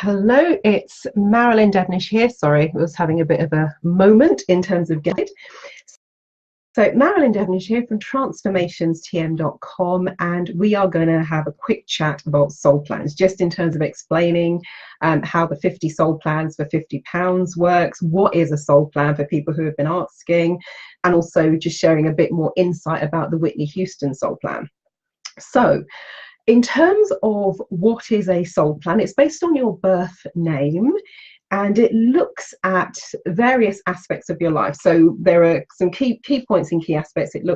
Hello, it's Marilyn Devonish here. Sorry, I was having a bit of a moment in terms of guide. So Marilyn Devonish here from transformationstm.com, and we are going to have a quick chat about soul plans, just in terms of explaining how the 50 soul plans for £50 works, what is a soul plan for people who have been asking, and also just sharing a bit more insight about the Whitney Houston Soul Plan. So in terms of what is a soul plan, it's based on your birth name, and it looks at various aspects of your life. So there are some key points and key aspects. It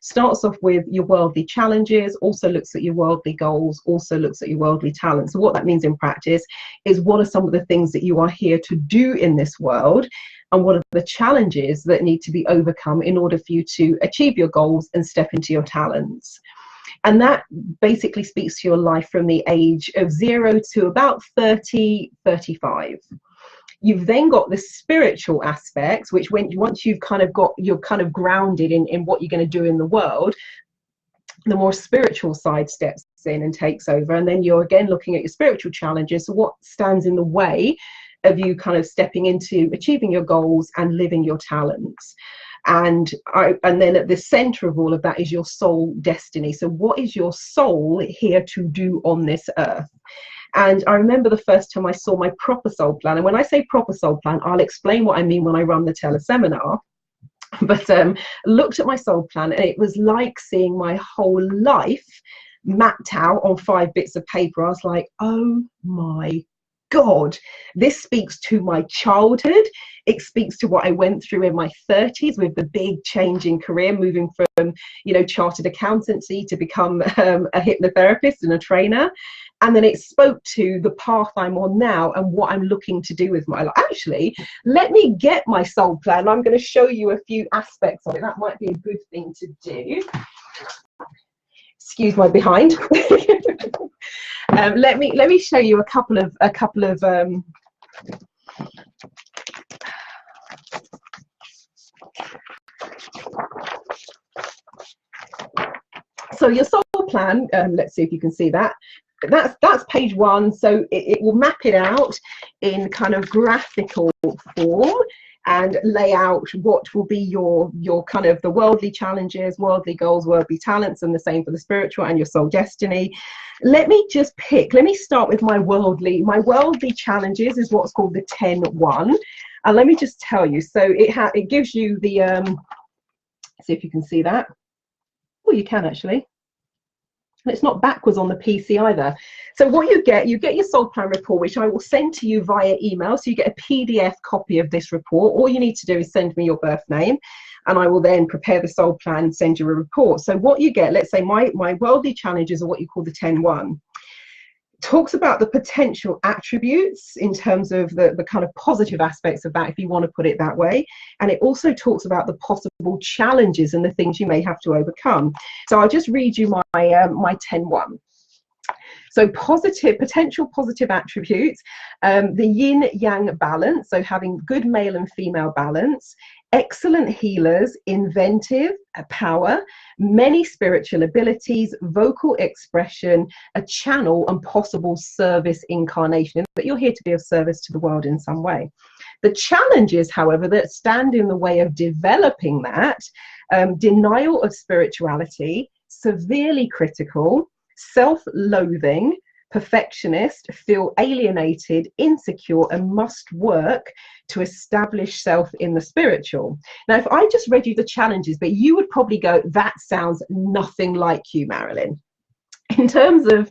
starts off with your worldly challenges, also looks at your worldly goals, also looks at your worldly talents. So what that means in practice is, what are some of the things that you are here to do in this world, and what are the challenges that need to be overcome in order for you to achieve your goals and step into your talents. And that basically speaks to your life from the age of 0 to about 30, 35. You've then got the spiritual aspects, which once you're kind of grounded in what you're going to do in the world, the more spiritual side steps in and takes over. And then you're again looking at your spiritual challenges. So what stands in the way of you kind of stepping into achieving your goals and living your talents? And then at the center of all of that is your soul destiny. So what is your soul here to do on this earth? And I remember the first time I saw my proper soul plan. And when I say proper soul plan, I'll explain what I mean when I run the teleseminar. But looked at my soul plan, and it was like seeing my whole life mapped out on 5 bits of paper. I was like, oh my God, this speaks to my childhood. It speaks to what I went through in my 30s with the big change in career, moving from, chartered accountancy to become a hypnotherapist and a trainer. And then it spoke to the path I'm on now and what I'm looking to do with my life. Actually, let me get my soul plan. I'm going to show you a few aspects of it. That might be a good thing to do. Excuse my behind. Let me show you a couple of so your soul plan, let's see if you can see that. That's page 1. So it will map it out in kind of graphical form and lay out what will be your kind of the worldly challenges, worldly goals, worldly talents, and the same for the spiritual and your soul destiny. Let me start with my worldly challenges is what's called the 10-1. And let me just tell you, so it gives you the see if you can see that. Oh, you can actually. And it's not backwards on the PC either. So what you get your soul plan report, which I will send to you via email. So you get a PDF copy of this report. All you need to do is send me your birth name, and I will then prepare the soul plan and send you a report. So what you get, let's say my worldly challenges are what you call the 10-1. Talks about the potential attributes in terms of the kind of positive aspects of that, if you want to put it that way. And it also talks about the possible challenges and the things you may have to overcome. So I'll just read you my 10-1. So potential positive attributes, the yin yang balance, so having good male and female balance, excellent healers, inventive power, many spiritual abilities, vocal expression, a channel, and possible service incarnation, that you're here to be of service to the world in some way. The challenges, however, that stand in the way of developing that, denial of spirituality, severely critical, self-loathing, perfectionist, feel alienated, insecure, and must work to establish self in the spiritual. Now, if I just read you the challenges, but you would probably go, that sounds nothing like you, Marilyn. In terms of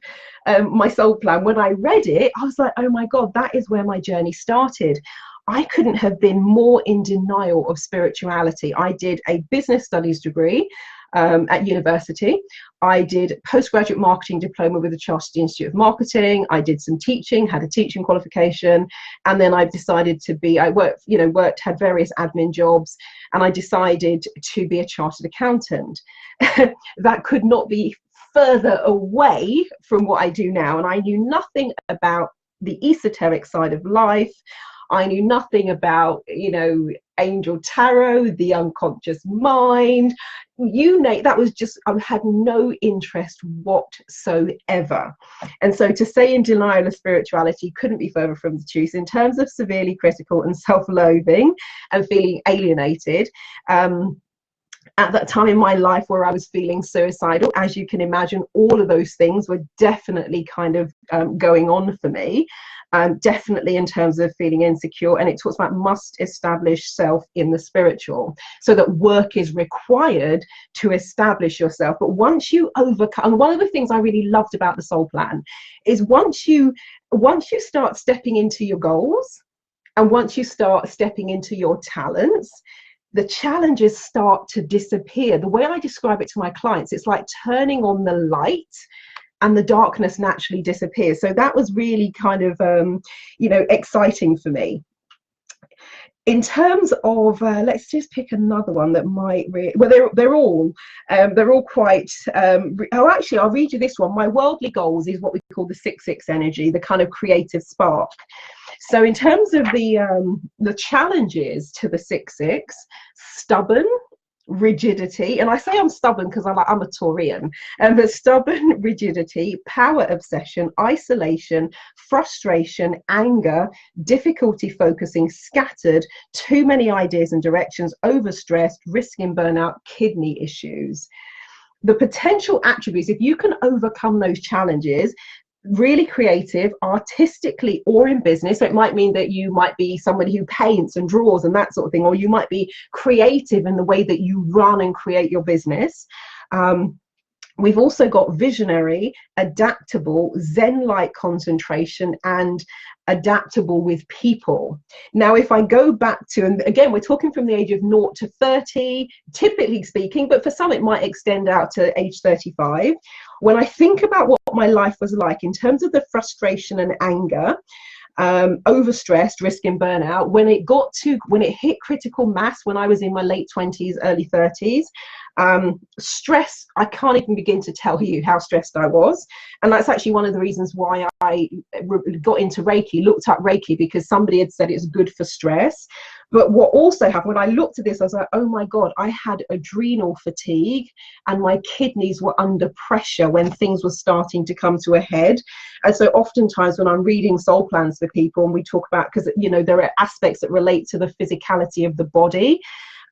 my soul plan, when I read it, I was like, oh my God, that is where my journey started. I couldn't have been more in denial of spirituality. I did a business studies degree at university. I did postgraduate marketing diploma with the Chartered Institute of Marketing. I did some teaching, had a teaching qualification, and then I decided had various admin jobs, and I decided to be a chartered accountant. That could not be further away from what I do now, and I knew nothing about the esoteric side of life. I knew nothing about, angel tarot, the unconscious mind, you name that. Was just, I had no interest whatsoever. And so to say in denial of spirituality couldn't be further from the truth. In terms of severely critical and self-loathing and feeling alienated, at that time in my life where I was feeling suicidal, as you can imagine, all of those things were definitely kind of going on for me. Definitely in terms of feeling insecure. And it talks about must establish self in the spiritual, so that work is required to establish yourself. But once you overcome, and one of the things I really loved about the Soul Plan is once you start stepping into your goals, and once you start stepping into your talents, the challenges start to disappear. The way I describe it to my clients, it's like turning on the light and the darkness naturally disappears. So that was really kind of, exciting for me. In terms of, let's just pick another one that might they're all quite, actually, I'll read you this one. My worldly goals is what we call the 6-6 energy, the kind of creative spark. So in terms of the challenges to the 6-6, stubborn, rigidity, and I say I'm stubborn because I'm a Taurian, but stubborn, rigidity, power obsession, isolation, frustration, anger, difficulty focusing, scattered, too many ideas and directions, overstressed, risking burnout, kidney issues. The potential attributes, if you can overcome those challenges, really creative, artistically, or in business. So it might mean that you might be somebody who paints and draws and that sort of thing, or you might be creative in the way that you run and create your business. We've also got visionary, adaptable, Zen-like concentration, and adaptable with people. Now, if I go back to, and again, we're talking from the age of 0 to 30, typically speaking, but for some it might extend out to age 35. When I think about what my life was like in terms of the frustration and anger, overstressed, risking burnout, when it hit critical mass when I was in my late 20s, early 30s, stress, I can't even begin to tell you how stressed I was. And that's actually one of the reasons why I got into Reiki, looked up Reiki, because somebody had said it's good for stress. But what also happened, when I looked at this, I was like, oh my God, I had adrenal fatigue and my kidneys were under pressure when things were starting to come to a head. And so oftentimes when I'm reading soul plans for people, and we talk about, because, there are aspects that relate to the physicality of the body,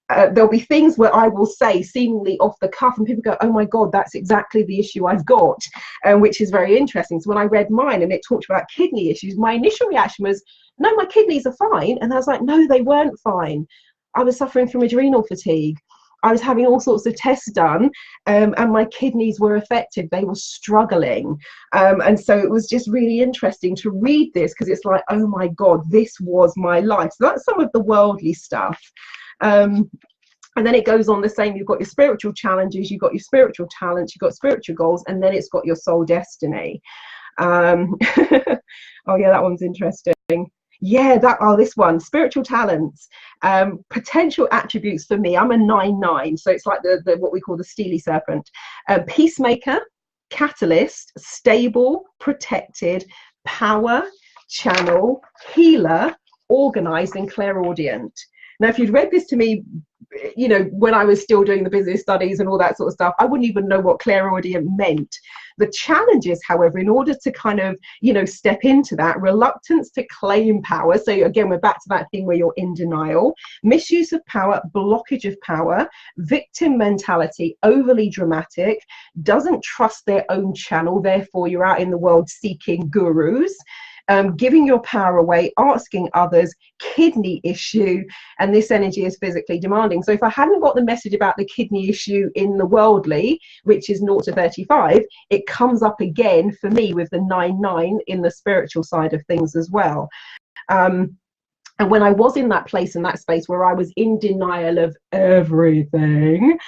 there'll be things where I will say seemingly off the cuff and people go, oh my God, that's exactly the issue I've got, which is very interesting. So when I read mine and it talked about kidney issues, my initial reaction was, no, my kidneys are fine. And I was like, no, they weren't fine. I was suffering from adrenal fatigue. I was having all sorts of tests done, and my kidneys were affected. They were struggling. And so it was just really interesting to read this, because it's like, oh my God, this was my life. So that's some of the worldly stuff. And then it goes on the same. You've got your spiritual challenges, you've got your spiritual talents, you've got spiritual goals, and then it's got your soul destiny. Oh yeah, that one's interesting. Yeah, this one, spiritual talents, potential attributes for me. I'm a 9/9, so it's like the what we call the steely serpent. Peacemaker, catalyst, stable, protected, power, channel, healer, organized, and clairaudient. Now, if you'd read this to me, when I was still doing the business studies and all that sort of stuff, I wouldn't even know what clairaudient meant. The challenges, however, in order to kind of, step into that, reluctance to claim power. So again, we're back to that thing where you're in denial, misuse of power, blockage of power, victim mentality, overly dramatic, doesn't trust their own channel. Therefore, you're out in the world seeking gurus. Giving your power away, asking others, kidney issue, and this energy is physically demanding. So if I hadn't got the message about the kidney issue in the worldly, which is 0 to 35, it comes up again for me with the 9/9 in the spiritual side of things as well. And when I was in that place, in that space where I was in denial of everything,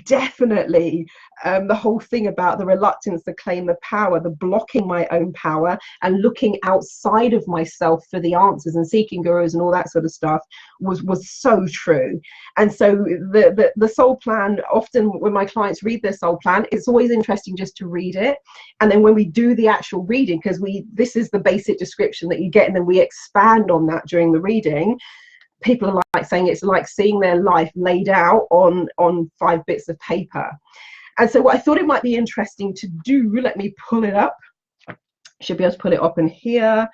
definitely the whole thing about the reluctance to claim the power, the blocking my own power and looking outside of myself for the answers and seeking gurus and all that sort of stuff was so true. And so the soul plan, often when my clients read their soul plan, it's always interesting just to read it. And then when we do the actual reading, because this is the basic description that you get, and then we expand on that during the reading, people are like saying it's like seeing their life laid out on 5 bits of paper. And so what I thought it might be interesting to do, let me pull it up. Should be able to pull it up in here.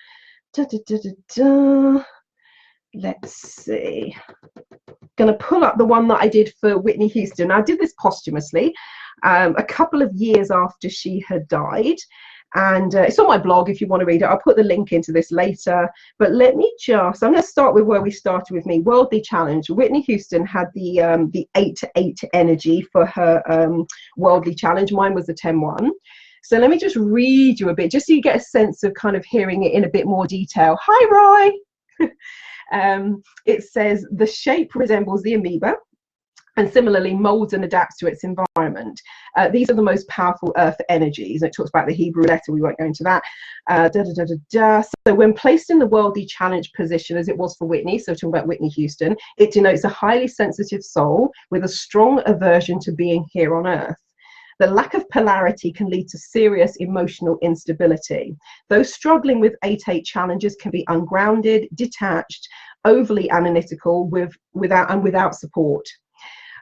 Let's see. Going to pull up the one that I did for Whitney Houston. I did this posthumously, a couple of years after she had died. And it's on my blog if you want to read it. I'll put the link into this later. But let me just, I'm going to start with where we started with me. Worldly challenge. Whitney Houston had the 8-8 energy for her worldly challenge. Mine was the 10-1. So let me just read you a bit, just so you get a sense of kind of hearing it in a bit more detail. Hi, Roy. It says the shape resembles the amoeba, and similarly molds and adapts to its environment. These are the most powerful earth energies. It talks about the Hebrew letter, we won't go into that. So when placed in the worldly challenge position, as it was for Whitney, so talking about Whitney Houston, it denotes a highly sensitive soul with a strong aversion to being here on earth. The lack of polarity can lead to serious emotional instability. Those struggling with 8-8 challenges can be ungrounded, detached, overly analytical, without support.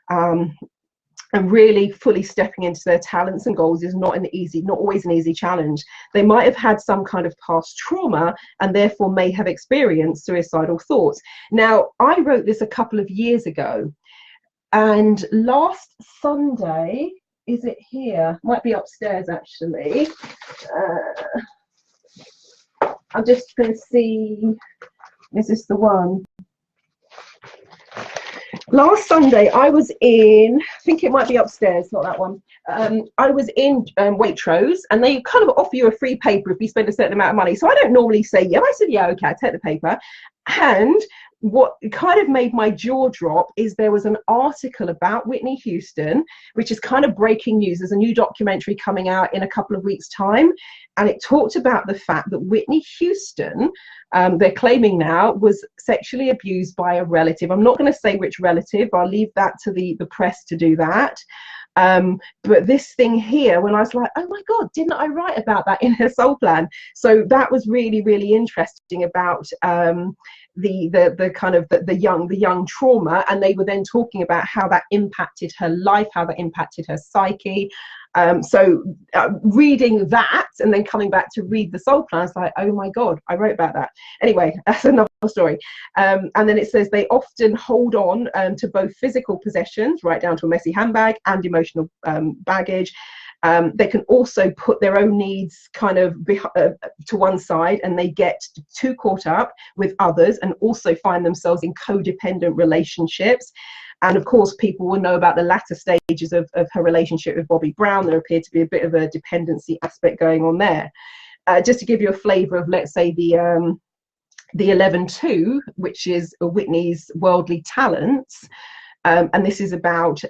And really fully stepping into their talents and goals is not always an easy challenge. They might have had some kind of past trauma and therefore may have experienced suicidal thoughts. Now, I wrote this a couple of years ago, and last Sunday, is it here? Might be upstairs actually. I'm just going to see, is this the one? Last Sunday, I was in, I think it might be upstairs, not that one. I was in Waitrose, and they kind of offer you a free paper if you spend a certain amount of money. So I don't normally say yeah. I said, yeah, okay, I'll take the paper. And what kind of made my jaw drop is there was an article about Whitney Houston, which is kind of breaking news. There's a new documentary coming out in a couple of weeks' time, and it talked about the fact that Whitney Houston, they're claiming now, was sexually abused by a relative. I'm not going to say which relative. I'll leave that to the press to do that. But this thing here, when I was like, oh my God, didn't I write about that in her soul plan? So that was really, really interesting about the kind of the young trauma, and they were then talking about how that impacted her life, how that impacted her psyche. So reading that and then coming back to read the soul plan, it's like, oh my God, I wrote about that. Anyway, that's another story. And then it says they often hold on to both physical possessions, right down to a messy handbag, and emotional baggage. They can also put their own needs kind of to one side, and they get too caught up with others and also find themselves in codependent relationships. And of course, people will know about the latter stages of her relationship with Bobby Brown. There appeared to be a bit of a dependency aspect going on there. Just to give you a flavour of, let's say, the 11-2, which is Whitney's worldly talents, and this is about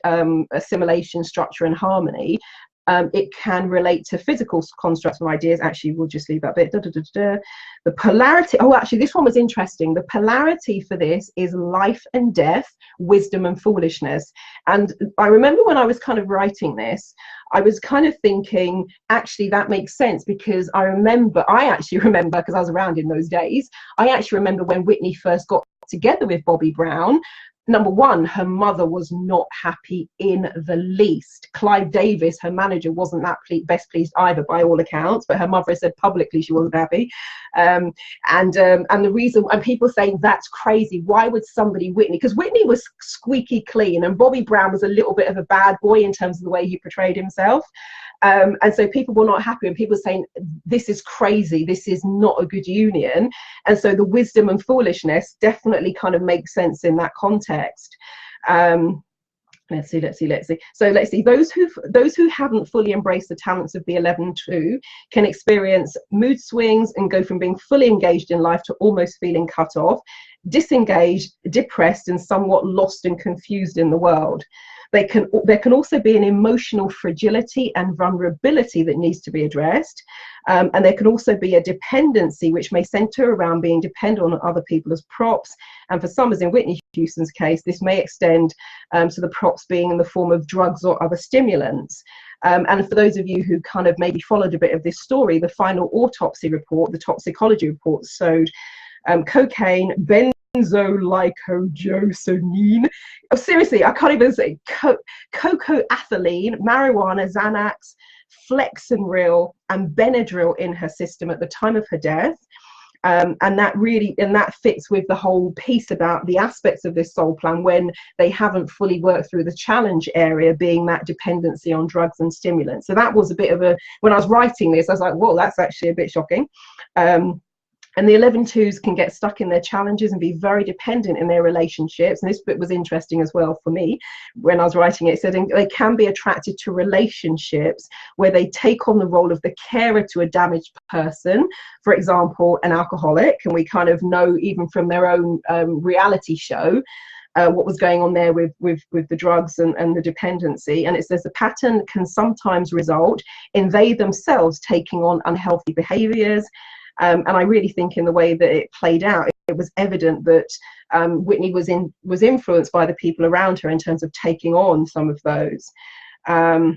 assimilation, structure and harmony. It can relate to physical constructs and ideas. Actually, we'll just leave that bit. The polarity, oh, actually, this one was interesting. The polarity for this is life and death, wisdom and foolishness. And I remember when I was kind of writing this, I was kind of thinking, actually, that makes sense, because I actually remember, because I was around in those days, I actually remember when Whitney first got together with Bobby Brown. Number one, her mother was not happy in the least. Clive Davis, her manager, wasn't that best pleased either, by all accounts, but her mother said publicly she wasn't happy. And the reason, and people saying that's crazy, why would somebody, Whitney, because Whitney was squeaky clean and Bobby Brown was a little bit of a bad boy in terms of the way he portrayed himself. And so people were not happy, and people were saying, this is crazy, this is not a good union. And so the wisdom and foolishness definitely kind of makes sense in that context. Let's see. So let's see, those who haven't fully embraced the talents of the 11-2 can experience mood swings and go from being fully engaged in life to almost feeling cut off, disengaged, depressed, and somewhat lost and confused in the world. There can also be an emotional fragility and vulnerability that needs to be addressed. And there can also be a dependency which may center around being dependent on other people as props. And for some, as in Whitney Houston's case, this may extend to the props being in the form of drugs or other stimulants. And for those of you who kind of maybe followed a bit of this story, the final autopsy report, the toxicology report, showed cocaine, benzoylicodosonine. Oh, seriously, I can't even say cocoethylene, marijuana, Xanax, Flexenril, and Benadryl in her system at the time of her death. And that fits with the whole piece about the aspects of this soul plan when they haven't fully worked through the challenge area, being that dependency on drugs and stimulants. So that was a bit of a, when I was writing this, I was like, whoa, that's actually a bit shocking. And the 11-2s can get stuck in their challenges and be very dependent in their relationships. And this bit was interesting as well for me when I was writing it. It said they can be attracted to relationships where they take on the role of the carer to a damaged person, for example, an alcoholic. And we kind of know even from their own reality show what was going on there with the drugs and the dependency. And it says the pattern can sometimes result in they themselves taking on unhealthy behaviors. And I really think in the way that it played out, it was evident that Whitney was influenced by the people around her in terms of taking on some of those. Now,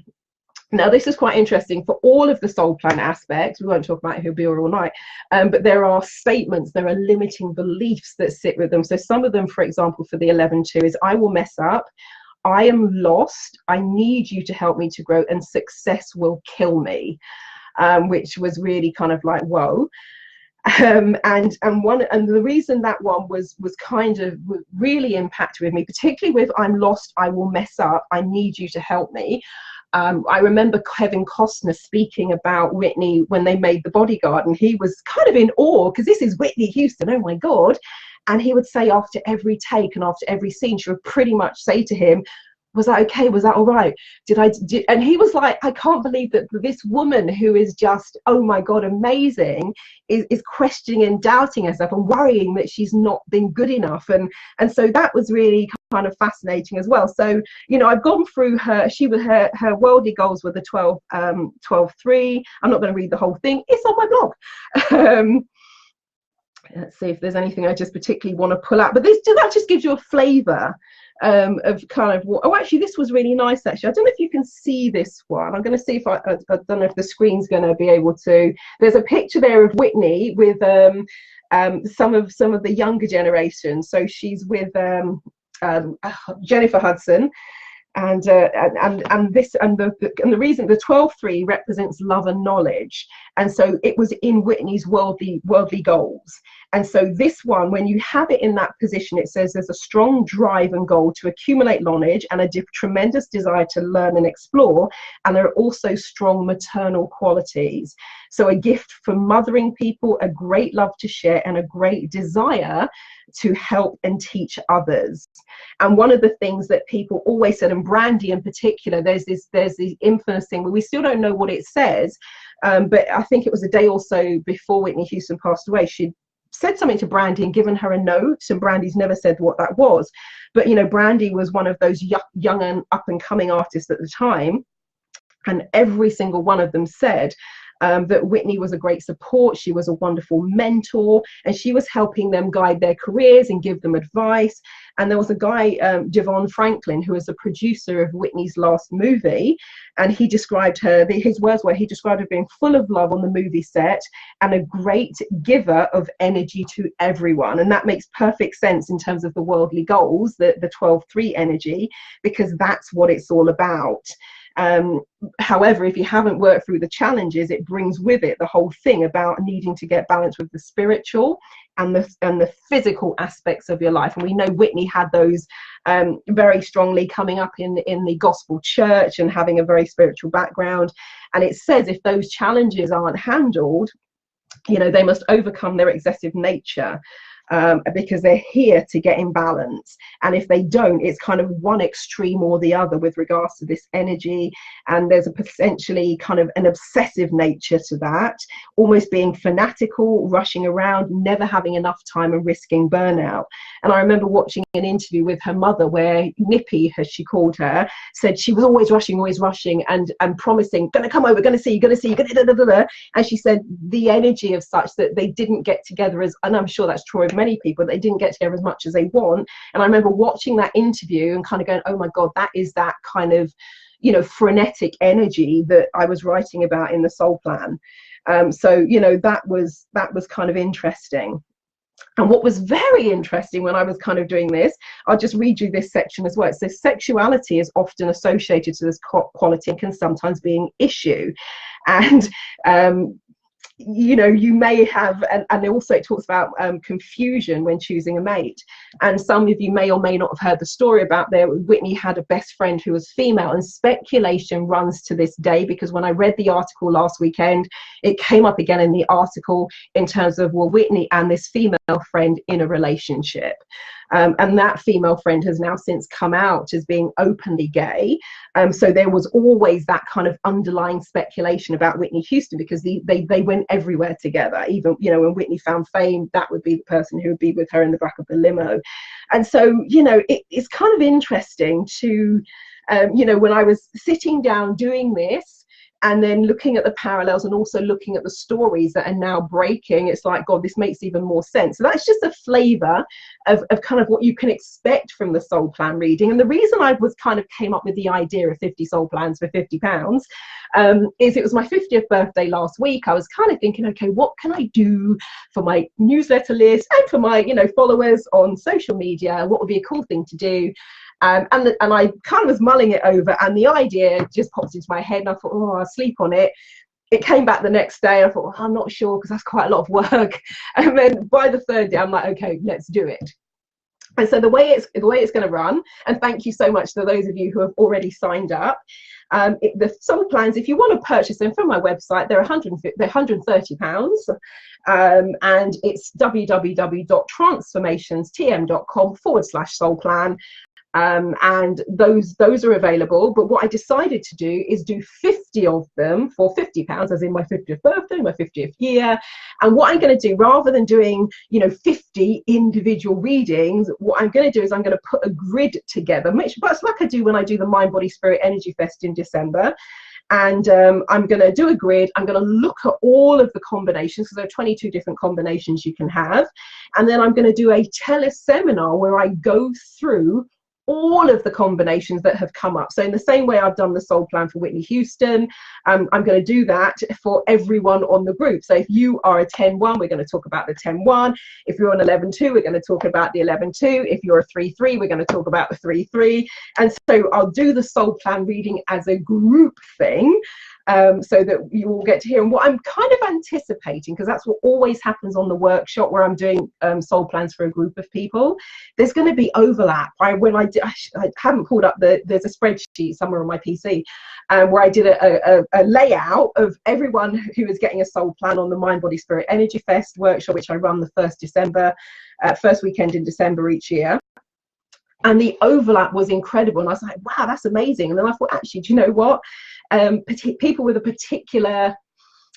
this is quite interesting for all of the soul plan aspects. We won't talk about it, he'll be here all night. But there are statements, there are limiting beliefs that sit with them. So some of them, for example, for the 11-2 is, I will mess up. I am lost. I need you to help me to grow, and success will kill me. Which was really kind of like, whoa. And the reason that one was kind of really impacted with me, particularly with I'm lost, I will mess up, I need you to help me. I remember Kevin Costner speaking about Whitney when they made The Bodyguard, and he was kind of in awe because this is Whitney Houston, oh my God. And he would say after every take and after every scene, she would pretty much say to him, was that okay? Was that all right? And he was like, I can't believe that this woman who is just, oh my God, amazing, is questioning and doubting herself and worrying that she's not been good enough. And so that was really kind of fascinating as well. So, you know, I've gone through her worldly goals were the 12-3. I'm not going to read the whole thing. It's on my blog. Let's see if there's anything I just particularly want to pull out. But that just gives you a flavour of kind of what, oh, actually, this was really nice, actually. I don't know if you can see this one. I'm going to see if I don't know if the screen's going to be able to. There's a picture there of Whitney with some of the younger generation. So she's with Jennifer Hudson. And the reason the 12-3 represents love and knowledge, and so it was in Whitney's worldly goals. And so this one, when you have it in that position, it says there's a strong drive and goal to accumulate knowledge and a tremendous desire to learn and explore, and there are also strong maternal qualities. So a gift for mothering people, a great love to share, and a great desire to help and teach others. And one of the things that people always said, and Brandy in particular, there's this infamous thing where we still don't know what it says, but I think it was a day or so before Whitney Houston passed away, she said something to Brandy and given her a note, and Brandy's never said what that was. But you know, Brandy was one of those young and up and coming artists at the time, and every single one of them said that Whitney was a great support, she was a wonderful mentor, and she was helping them guide their careers and give them advice. And there was a guy, Devon Franklin, who was the producer of Whitney's last movie, and he described her, his words were, he described her being full of love on the movie set and a great giver of energy to everyone. And that makes perfect sense in terms of the worldly goals, the 12-3 energy, because that's what it's all about. However, if you haven't worked through the challenges, it brings with it the whole thing about needing to get balance with the spiritual and the physical aspects of your life. And we know Whitney had those very strongly coming up in the gospel church and having a very spiritual background. And it says if those challenges aren't handled, you know, they must overcome their excessive nature. Because they're here to get in balance, and if they don't, it's kind of one extreme or the other with regards to this energy. And there's a potentially kind of an obsessive nature to that, almost being fanatical, rushing around, never having enough time, and risking burnout. And I remember watching an interview with her mother where Nippy, as she called her, said she was always rushing and promising, gonna come over, gonna see you, gonna da, da, da, da. And she said the energy of such that they didn't get together as, and I'm sure that's true of many people, they didn't get together as much as they want. And I remember watching that interview and kind of going, oh my God, that is that kind of, you know, frenetic energy that I was writing about in the Soul Plan. So, you know, that was kind of interesting. And what was very interesting when I was kind of doing this, I'll just read you this section as well. It says sexuality is often associated to this quality and can sometimes be an issue. And you know, you may have, and also it talks about confusion when choosing a mate. And some of you may or may not have heard the story about Whitney had a best friend who was female, and speculation runs to this day, because when I read the article last weekend, it came up again in the article in terms of, well, Whitney and this female friend in a relationship. And that female friend has now since come out as being openly gay. So there was always that kind of underlying speculation about Whitney Houston, because they went everywhere together. Even, you know, when Whitney found fame, that would be the person who would be with her in the back of the limo. And so, you know, it's kind of interesting to, you know, when I was sitting down doing this, and then looking at the parallels and also looking at the stories that are now breaking, it's like, God, this makes even more sense. So that's just a flavor of kind of what you can expect from the soul plan reading. And the reason I was kind of came up with the idea of 50 soul plans for £50 is it was my 50th birthday last week. I was kind of thinking, okay, what can I do for my newsletter list and for my, you know, followers on social media? What would be a cool thing to do? And I kind of was mulling it over, and the idea just popped into my head, and I thought, oh, I'll sleep on it. It came back the next day. I thought, well, I'm not sure, because that's quite a lot of work. And then by the third day, I'm like, okay, let's do it. And so the way it's going to run, and thank you so much to those of you who have already signed up. The soul plans, if you want to purchase them from my website, they're £130. And it's www.transformationstm.com/soul plan. And those are available. But what I decided to do is do 50 of them for £50, as in my 50th birthday, my 50th year. And what I'm going to do, rather than doing, you know, 50 individual readings, what I'm going to do is I'm going to put a grid together, much like I do when I do the Mind, Body, Spirit Energy Fest in December. And I'm going to do a grid. I'm going to look at all of the combinations, because there are 22 different combinations you can have. And then I'm going to do a teleseminar where I go through all of the combinations that have come up. So in the same way I've done the soul plan for Whitney Houston, I'm going to do that for everyone on the group. So if you are a 10-1, we're going to talk about the 10-1. If you're an 11-2, we're going to talk about the 11-2. If you're a 3-3, we're going to talk about the 3-3. And so I'll do the soul plan reading as a group thing, so that you will get to hear. And what I'm kind of anticipating, because that's what always happens on the workshop where I'm doing soul plans for a group of people, there's going to be overlap. I haven't pulled up there's a spreadsheet somewhere on my PC where I did a layout of everyone who is getting a soul plan on the Mind, Body, Spirit Energy Fest workshop, which I run the first weekend in December each year. And the overlap was incredible. And I was like, wow, that's amazing. And then I thought, actually, do you know what? People with a particular,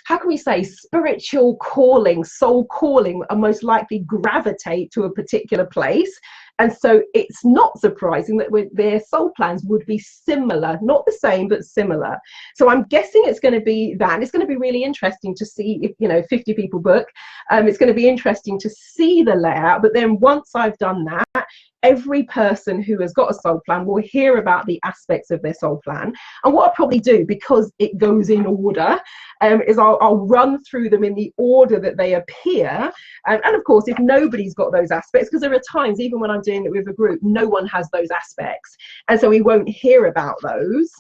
how can we say, spiritual calling, soul calling, are most likely gravitate to a particular place. And so it's not surprising that their soul plans would be similar, not the same, but similar. So I'm guessing it's going to be that. And it's going to be really interesting to see if, you know, 50 people book. It's going to be interesting to see the layout. But then once I've done that, every person who has got a soul plan will hear about the aspects of their soul plan. And what I'll probably do, because it goes in order, is I'll run through them in the order that they appear. And of course, if nobody's got those aspects, because there are times, even when I'm doing it with a group, no one has those aspects. And so we won't hear about those.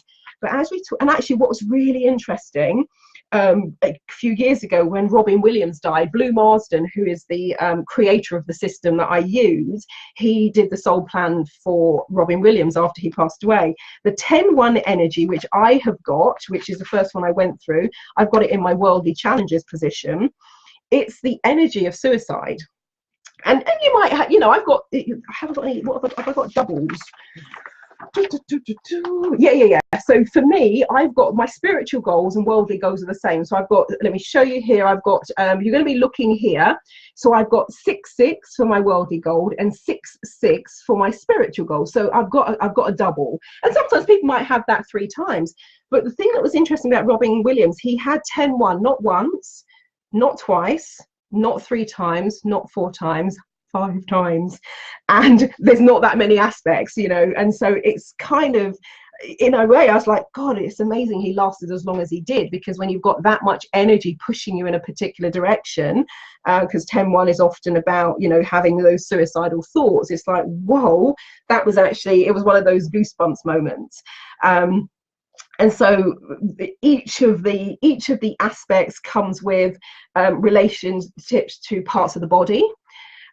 But as we talk, and actually what was really interesting, a few years ago when Robin Williams died, Blue Marsden, who is the creator of the system that I use, he did the soul plan for Robin Williams after he passed away. The 10-1 energy, which I have got, which is the first one I went through, I've got it in my worldly challenges position. It's the energy of suicide. And you might have, you know, I haven't got any, what have I got? Doubles. Yeah. So for me, I've got my spiritual goals and worldly goals are the same. So I've got, let me show you here. I've got, you're going to be looking here. So I've got 6-6 for my worldly goal and 6-6 for my spiritual goal. So I've got a double. And sometimes people might have that 3 times. But the thing that was interesting about Robin Williams, he had 10-1, not once, not twice, not 3 times, not 4 times, 5 times. And there's not that many aspects, you know, and so it's kind of in a way, I was like, God, it's amazing he lasted as long as he did, because when you've got that much energy pushing you in a particular direction, because 10-1 is often about, you know, having those suicidal thoughts, it's like, whoa, that was actually, it was one of those goosebumps moments. And so each of the aspects comes with relationships to parts of the body,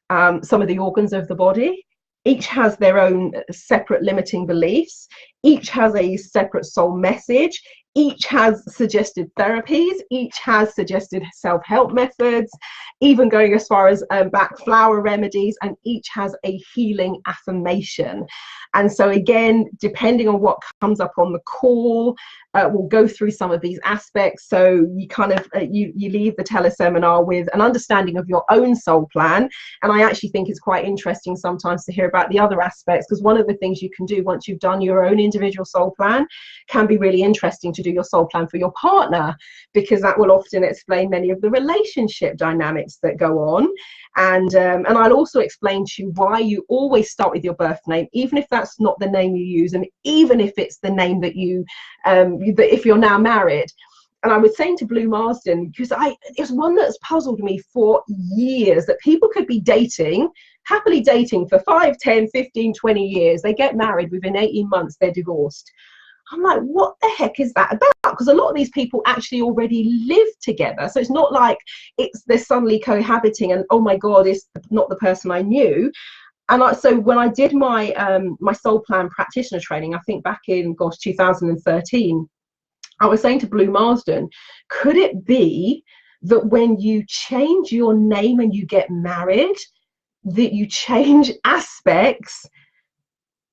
some of the organs of the body. Each has their own separate limiting beliefs. Each has a separate soul message. Each has suggested therapies. Each has suggested self-help methods, even going as far as back flower remedies, and each has a healing affirmation. And so again, depending on what comes up on the call, we'll go through some of these aspects. So you kind of, you leave the teleseminar with an understanding of your own soul plan. And I actually think it's quite interesting sometimes to hear about the other aspects, because one of the things you can do once you've done your own individual soul plan can be really interesting to do your soul plan for your partner, because that will often explain many of the relationship dynamics that go on. And I'll also explain to you why you always start with your birth name, even if that's not the name you use, and even if it's the name that you if you're now married. And I was saying to Blue Marsden, because it's one that's puzzled me for years, that people could be dating, happily dating for 5, 10, 15, 20 years. They get married, within 18 months, they're divorced. I'm like, what the heck is that about? Because a lot of these people actually already live together. So it's not like they're suddenly cohabiting and, oh my God, it's not the person I knew. And so when I did my my soul plan practitioner training, I think back in 2013, I was saying to Blue Marsden, could it be that when you change your name and you get married, that you change aspects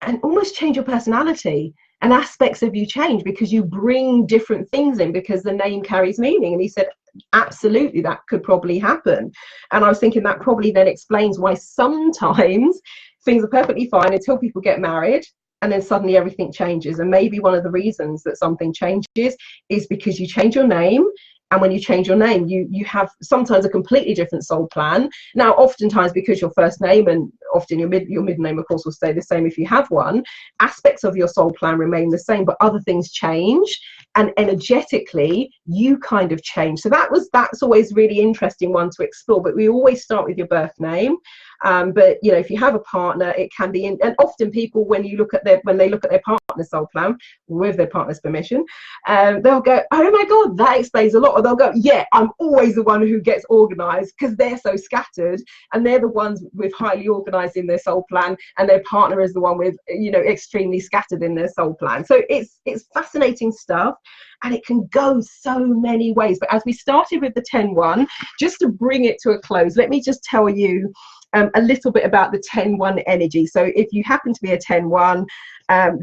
and almost change your personality, and aspects of you change because you bring different things in, because the name carries meaning? And he said, absolutely, that could probably happen. And I was thinking that probably then explains why sometimes things are perfectly fine until people get married, and then suddenly everything changes. And maybe one of the reasons that something changes is because you change your name. And when you change your name, you have sometimes a completely different soul plan. Now, oftentimes, because your first name and often your middle name, of course, will stay the same if you have one, aspects of your soul plan remain the same, but other things change. And energetically, you kind of change. So that's always really interesting one to explore. But we always start with your birth name. But you know, if you have a partner, it can be and often people, when they look at their partner's soul plan with their partner's permission, they'll go, oh my God, that explains a lot. Or they'll go, yeah, I'm always the one who gets organized, because they're so scattered, and they're the ones with highly organized in their soul plan, and their partner is the one with, you know, extremely scattered in their soul plan. So it's fascinating stuff, and it can go so many ways. But as we started with the 10-1, just to bring it to a close, let me just tell you a little bit about the 10-1 energy. So if you happen to be a 10-1,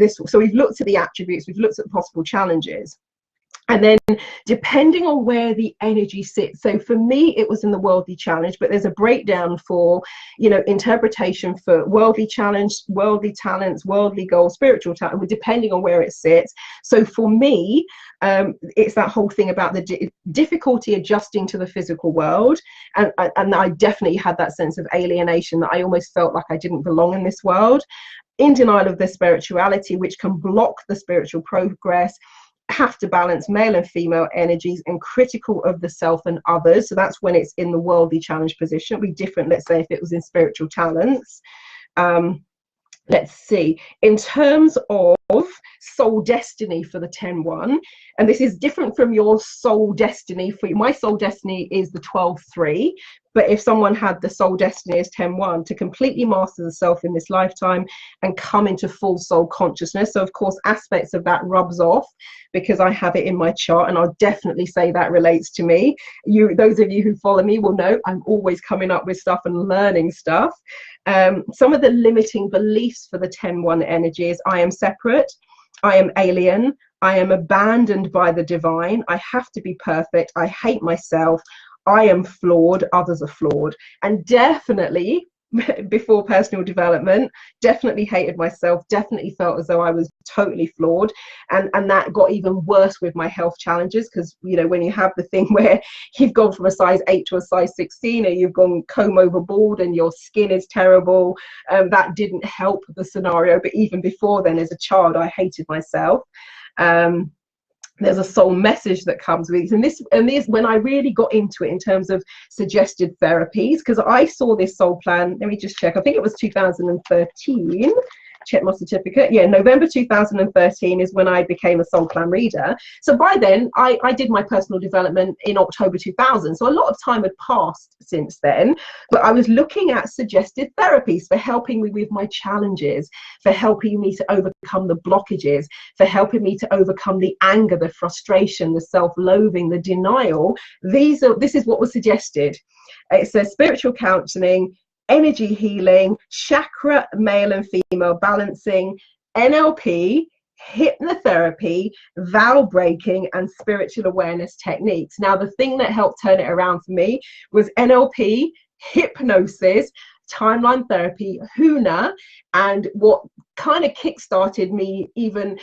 so we've looked at the attributes, we've looked at the possible challenges, and then depending on where the energy sits. So for me, it was in the worldly challenge, but there's a breakdown for, you know, interpretation for worldly challenge, worldly talents, worldly goals, spiritual talent, depending on where it sits. So for me, it's that whole thing about the difficulty adjusting to the physical world, and I definitely had that sense of alienation, that I almost felt like I didn't belong in this world, in denial of the spirituality, which can block the spiritual progress, have to balance male and female energies, and critical of the self and others. So that's when it's in the worldly challenge position. It'd be different, let's say, if it was in spiritual talents. Let's see, in terms of soul destiny for the 10-1, and this is different from your soul destiny. For my soul destiny is the 12-3, but if someone had the soul destiny as 10-1, to completely master the self in this lifetime and come into full soul consciousness. So of course aspects of that rubs off, because I have it in my chart, and I'll definitely say that relates to me. Those of you who follow me will know I'm always coming up with stuff and learning stuff. Some of the limiting beliefs for the 10-1 energy is: I am separate, I am alien, I am abandoned by the divine, I have to be perfect, I hate myself, I am flawed, others are flawed. And definitely before personal development, definitely hated myself, definitely felt as though I was totally flawed, and that got even worse with my health challenges, because you know, when you have the thing where you've gone from a size 8 to a size 16, or you've gone comb overboard and your skin is terrible, that didn't help the scenario. But even before then, as a child, I hated myself. There's a soul message that comes with it, and this when I really got into it in terms of suggested therapies, because I saw this soul plan, let me just check, I think it was 2013, check my certificate, yeah, November 2013 is when I became a soul plan reader. So by then I did my personal development in October 2000, so a lot of time had passed since then. But I was looking at suggested therapies for helping me with my challenges, for helping me to overcome the blockages, for helping me to overcome the anger, the frustration, the self-loathing, the denial. This is what was suggested. It says spiritual counseling, energy healing, chakra male and female balancing, NLP, hypnotherapy, vow breaking, and spiritual awareness techniques. Now, the thing that helped turn it around for me was NLP, hypnosis, timeline therapy, HUNA, and what kind of kick-started me even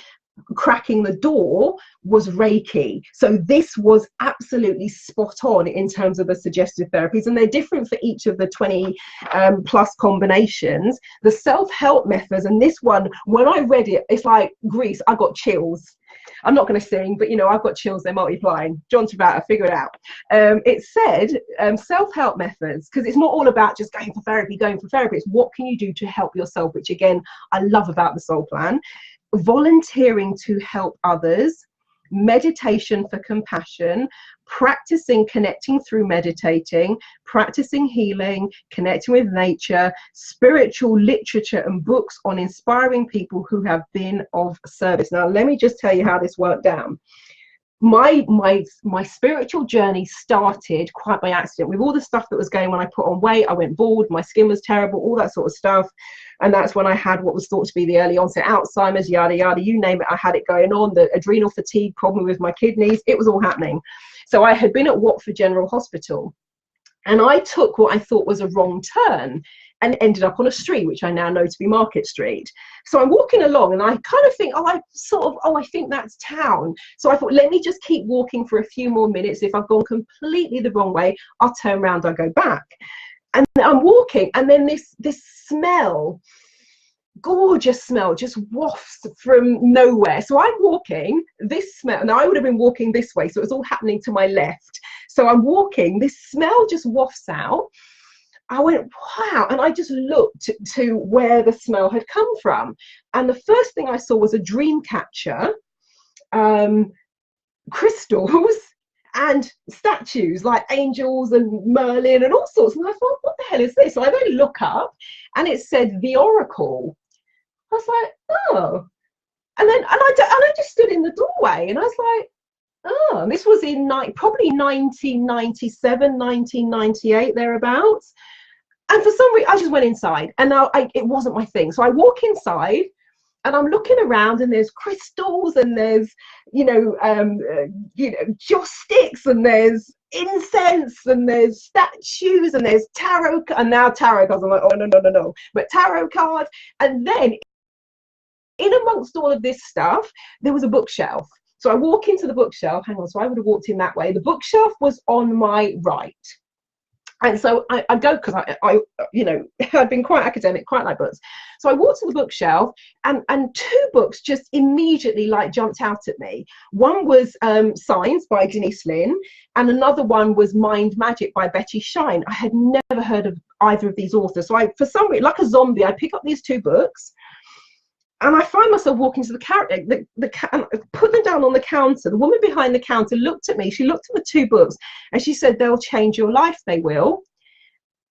cracking the door was Reiki. So this was absolutely spot on in terms of the suggested therapies, and they're different for each of the 20 plus combinations. The self-help methods, and this one, when I read it, it's like Grease, I got chills. I'm not going to sing, but you know, I've got chills, they're multiplying. John Travolta, figure it out. It said self-help methods, because it's not all about just going for therapy. It's what can you do to help yourself, which again, I love about the soul plan. Volunteering to help others, meditation for compassion, practicing connecting through meditating, practicing healing, connecting with nature, spiritual literature and books on inspiring people who have been of service. Now, let me just tell you how this worked down. My spiritual journey started quite by accident with all the stuff that was going on. I put on weight, I went bald, my skin was terrible, all that sort of stuff. And that's when I had what was thought to be the early onset Alzheimer's, yada, yada, you name it, I had it going on. The adrenal fatigue problem with my kidneys, it was all happening. So I had been at Watford General Hospital, and I took what I thought was a wrong turn and ended up on a street, which I now know to be Market Street. So I'm walking along and I kind of think, I think that's town. So I thought, let me just keep walking for a few more minutes. If I've gone completely the wrong way, I'll turn around, I'll go back. And I'm walking, and then this smell, gorgeous smell, just wafts from nowhere. So I'm walking, this smell, now I would have been walking this way, so it was all happening to my left. So I'm walking, this smell just wafts out. I went, wow, and I just looked to where the smell had come from. And the first thing I saw was a dream catcher, crystals, and statues like angels and Merlin and all sorts. And I thought, what the hell is this? So I then look up, and it said the Oracle. I was like, oh. And I just stood in the doorway, and I was like, oh. And this was in probably 1997, 1998, thereabouts. And for some reason, I just went inside, and now it wasn't my thing. So I walk inside, and I'm looking around, and there's crystals, and there's, joss sticks, and there's incense, and there's statues, and there's tarot, and now tarot cards. I'm like, oh, no. But tarot cards. And then in amongst all of this stuff, there was a bookshelf. So I walk into the bookshelf. Hang on, so I would have walked in that way. The bookshelf was on my right. And so I go, because I I'd been quite academic, quite like books. So I walked to the bookshelf, and two books just immediately jumped out at me. One was Signs by Denise Lynn, and another one was Mind Magic by Betty Shine. I had never heard of either of these authors. So for some reason, like a zombie, I pick up these two books, and I find myself walking to put them down on the counter. The woman behind the counter looked at me. She looked at the two books, and she said, "They'll change your life, they will."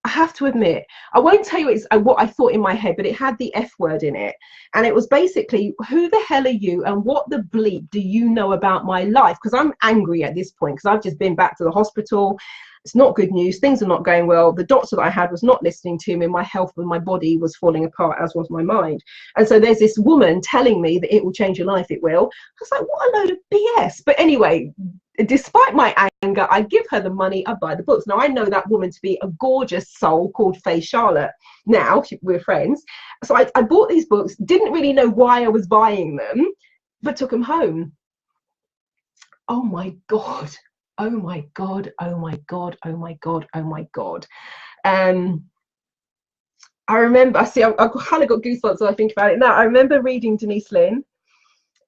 I have to admit, I won't tell you what I thought in my head, but it had the F word in it. And it was basically, who the hell are you, and what the bleep do you know about my life? Because I'm angry at this point, because I've just been back to the hospital. It's not good news. Things are not going well. The doctor that I had was not listening to me. My health and my body was falling apart, as was my mind. And so there's this woman telling me that it will change your life, it will. I was like, what a load of BS. But anyway, despite my anger, I'd give her the money, I'd buy the books. Now, I know that woman to be a gorgeous soul called Faye Charlotte. Now, we're friends. So I bought these books, didn't really know why I was buying them, but took them home. Oh my God. Oh my God. Oh my God. Oh my God. Oh my God. I remember, I've kind of got goosebumps when I think about it now. I remember reading Denise Lynn,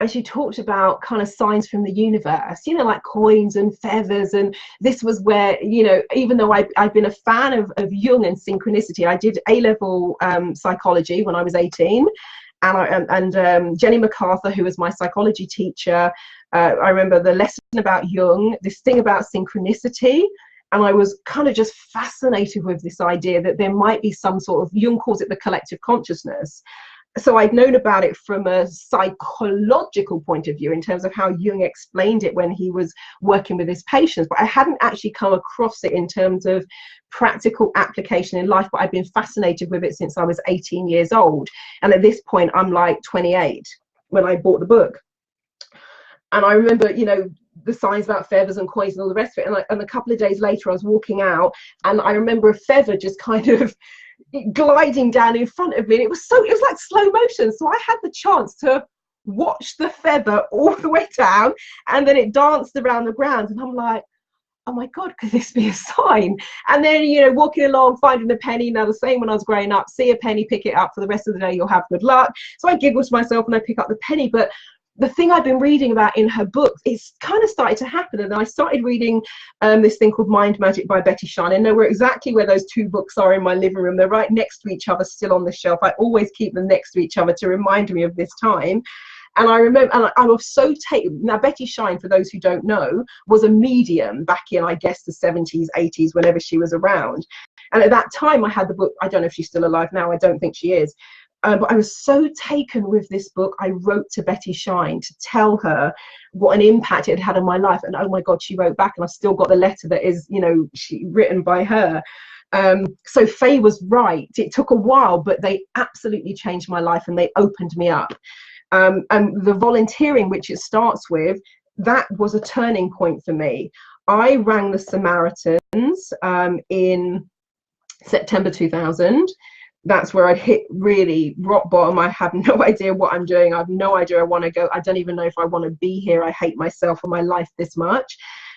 and she talked about kind of signs from the universe, you know, like coins and feathers. And this was where, you know, even though I've been a fan of Jung and synchronicity, I did A-level psychology when I was 18. And Jenny MacArthur, who was my psychology teacher, I remember the lesson about Jung, this thing about synchronicity. And I was kind of just fascinated with this idea that there might be some sort of, Jung calls it the collective consciousness. So I'd known about it from a psychological point of view in terms of how Jung explained it when he was working with his patients, but I hadn't actually come across it in terms of practical application in life. But I've been fascinated with it since I was 18 years old. And at this point, I'm like 28 when I bought the book. And I remember, you know, the signs about feathers and coins and all the rest of it. And a couple of days later, I was walking out, and I remember a feather just kind of gliding down in front of me, and it was like slow motion. So I had the chance to watch the feather all the way down, and then it danced around the ground, and I'm like, oh my God, could this be a sign? And then, you know, walking along, finding a penny. Now, the same when I was growing up, see a penny, pick it up, for the rest of the day you'll have good luck. So I giggle to myself and I pick up the penny. But the thing I've been reading about in her books, it's kind of started to happen. And I started reading this thing called Mind Magic by Betty Shine. I know exactly where those two books are in my living room. They're right next to each other, still on the shelf. I always keep them next to each other to remind me of this time. And I remember, and I was so taken. Now, Betty Shine, for those who don't know, was a medium back in, I guess, the 70s, 80s, whenever she was around. And at that time, I had the book. I don't know if she's still alive now. I don't think she is. But I was so taken with this book, I wrote to Betty Shine to tell her what an impact it had had on my life. And oh my God, she wrote back, and I've still got the letter that is, you know, written by her. So Faye was right. It took a while, but they absolutely changed my life, and they opened me up. And the volunteering, which it starts with, that was a turning point for me. I rang the Samaritans in September 2000. That's where I'd hit really rock bottom. I have no idea what I'm doing. I have no idea I want to go. I don't even know if I want to be here. I hate myself and my life this much.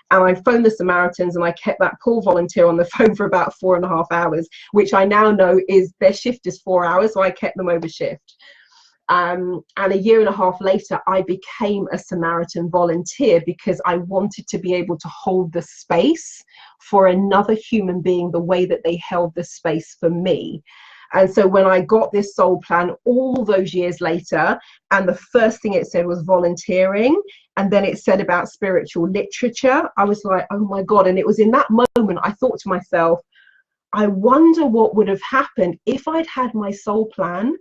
And I phoned the Samaritans, and I kept that poor volunteer on the phone for about 4.5 hours, which I now know is their shift is 4 hours. So I kept them over shift. And a 1.5 years later, I became a Samaritan volunteer because I wanted to be able to hold the space for another human being the way that they held the space for me. And so when I got this soul plan all those years later, and the first thing it said was volunteering, and then it said about spiritual literature, I was like, oh my God. And it was in that moment I thought to myself, I wonder what would have happened if I'd had my soul plan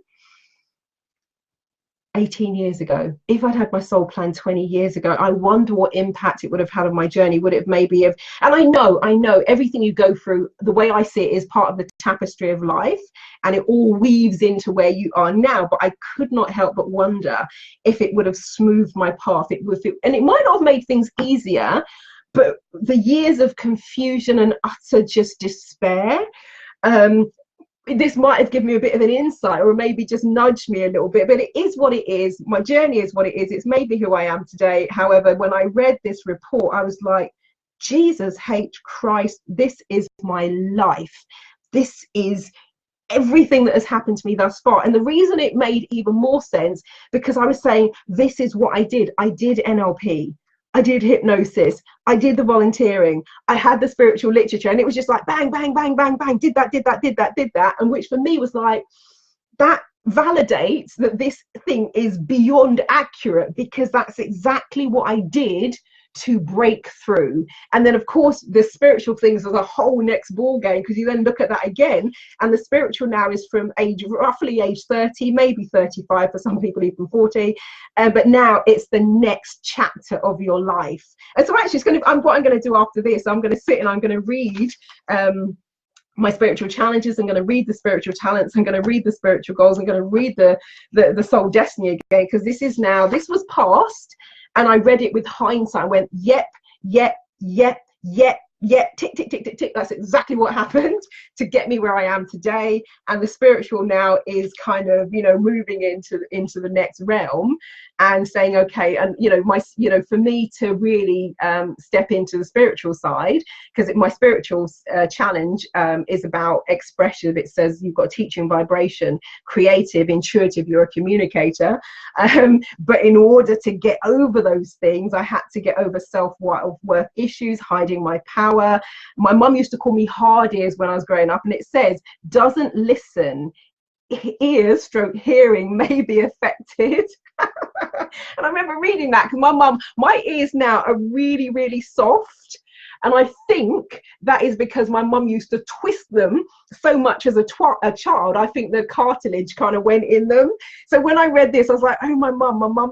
18 years ago, if I'd had my soul plan 20 years ago. I wonder what impact it would have had on my journey. Would it maybe have, and I know everything you go through, the way I see it, is part of the tapestry of life, and it all weaves into where you are now. But I could not help but wonder if it would have smoothed my path. And it might not have made things easier, but the years of confusion and utter just despair, this might have given me a bit of an insight, or maybe just nudged me a little bit. But it is what it is. My journey is what it is. It's made me who I am today. However, when I read this report, I was like, Jesus H. Christ, this is my life. This is everything that has happened to me thus far. And the reason it made even more sense, because I was saying, this is what I did. I did NLP. I did hypnosis. I did the volunteering. I had the spiritual literature, and it was just like bang, bang, bang, bang, bang. Did that. And which for me was like, that validates that this thing is beyond accurate, because that's exactly what I did to break through. And then of course the spiritual things is a whole next ball game, because you then look at that again, and the spiritual now is from roughly age 30, maybe 35 for some people, even 40, but now it's the next chapter of your life. And so actually what I'm going to do after this, I'm going to sit and I'm going to read my spiritual challenges. I'm going to read the spiritual talents. I'm going to read the spiritual goals. I'm going to read the soul destiny again, because this was past. And I read it with hindsight. I went, yep, tick, tick, tick, tick, tick. That's exactly what happened to get me where I am today. And the spiritual now is kind of, you know, moving into the next realm and saying, okay, and for me to really step into the spiritual side, because my spiritual challenge is about expression. It says you've got teaching, vibration, creative, intuitive, you're a communicator. But in order to get over those things, I had to get over self-worth issues, hiding my power. My mum used to call me hard ears when I was growing up, and it says doesn't listen, ears stroke hearing may be affected. And I remember reading that because my ears now are really, really soft. And I think that is because my mum used to twist them so much as a child. I think the cartilage kind of went in them. So when I read this, I was like, oh, my mum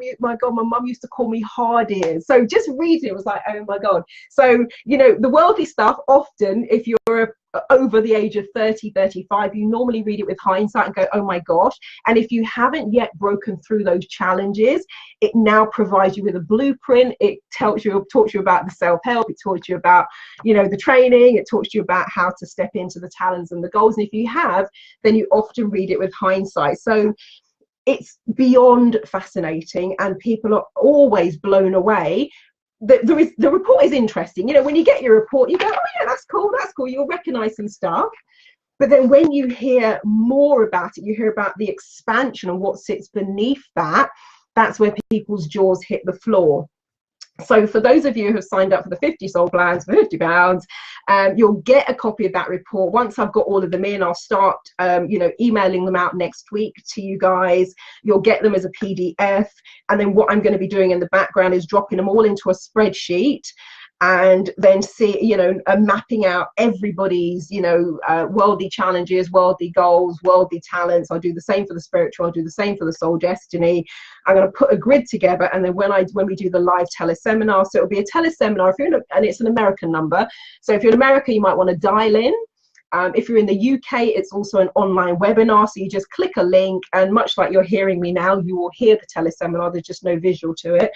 used to call me hard ears. So just reading it was like, oh my God. So, you know, the worldly stuff, often if you're over the age of 30, 35, you normally read it with hindsight and go, oh my gosh. And if you haven't yet broken through those challenges, it now provides you with a blueprint. It talks to you about the self-help. It talks to you about, you know, the training. It talks to you about how to step into the talents and the goals. And if you have, then you often read it with hindsight. So it's beyond fascinating, and people are always blown away. The report is interesting. You know, when you get your report, you go, oh yeah, that's cool. You'll recognize some stuff. But then when you hear more about it, you hear about the expansion and what sits beneath that. That's where people's jaws hit the floor. So for those of you who have signed up for the 50 soul plans for £50, you'll get a copy of that report. Once I've got all of them in, I'll start emailing them out next week to you guys. You'll get them as a PDF. And then what I'm going to be doing in the background is dropping them all into a spreadsheet, and then mapping out everybody's, worldly challenges, worldly goals, worldly talents. I'll do the same for the spiritual. I'll do the same for the soul destiny. I'm going to put a grid together, and then when we do the live teleseminar, so it'll be a teleseminar and it's an American number. So if you're in America, you might want to dial in. If you're in the UK, it's also an online webinar. So you just click a link, and much like you're hearing me now, you will hear the teleseminar. There's just no visual to it.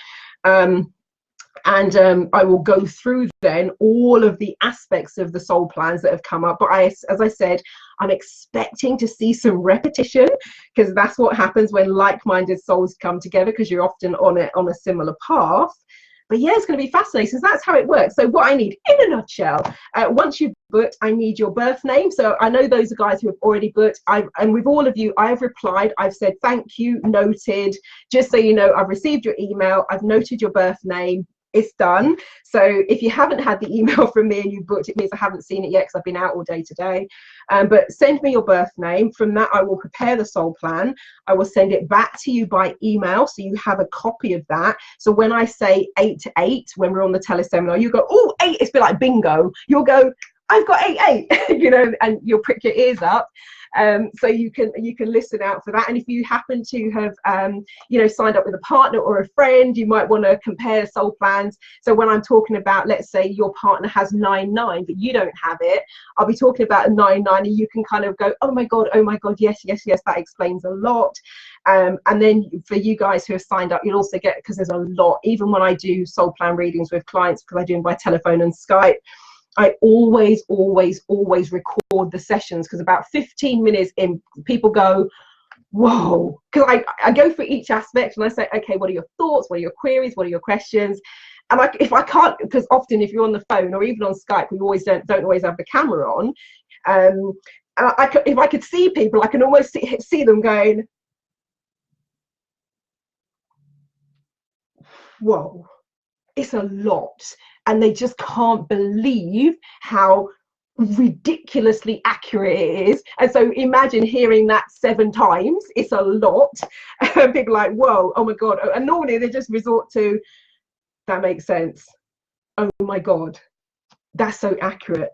And I will go through then all of the aspects of the soul plans that have come up. But as I said, I'm expecting to see some repetition, because that's what happens when like-minded souls come together, because you're often on a similar path. But yeah, it's going to be fascinating. So that's how it works. So what I need, in a nutshell, once you've booked, I need your birth name. So I know those are guys who have already booked. And with all of you, I have replied. I've said, thank you, noted. Just so you know, I've received your email. I've noted your birth name. It's done. So if you haven't had the email from me and you booked, it means I haven't seen it yet, because I've been out all day today. But send me your birth name. From that, I will prepare the soul plan. I will send it back to you by email, so you have a copy of that. So when I say 8 to 8, when we're on the teleseminar, you go, oh, 8, it's a bit like bingo. You'll go, I've got 8, and you'll prick your ears up. So you can listen out for that. And if you happen to have signed up with a partner or a friend, you might want to compare soul plans. So when I'm talking about, let's say your partner has 9-9 but you don't have it, I'll be talking about a 9-9, and you can kind of go, oh my god, yes, that explains a lot. And then for you guys who have signed up, you'll also get, because there's a lot, even when I do soul plan readings with clients, because I do them by telephone and Skype, I always record the sessions, because about 15 minutes in, people go, whoa, because I go through each aspect and I say, okay, what are your thoughts? What are your queries? What are your questions? And if I can't, because often if you're on the phone or even on Skype, we always don't always have the camera on. If I could see people, I can almost see them going, whoa, it's a lot. And they just can't believe how ridiculously accurate it is. And so imagine hearing that 7 times. It's a lot. People are like, whoa, oh my god. And normally they just resort to, that makes sense. Oh my god, that's so accurate.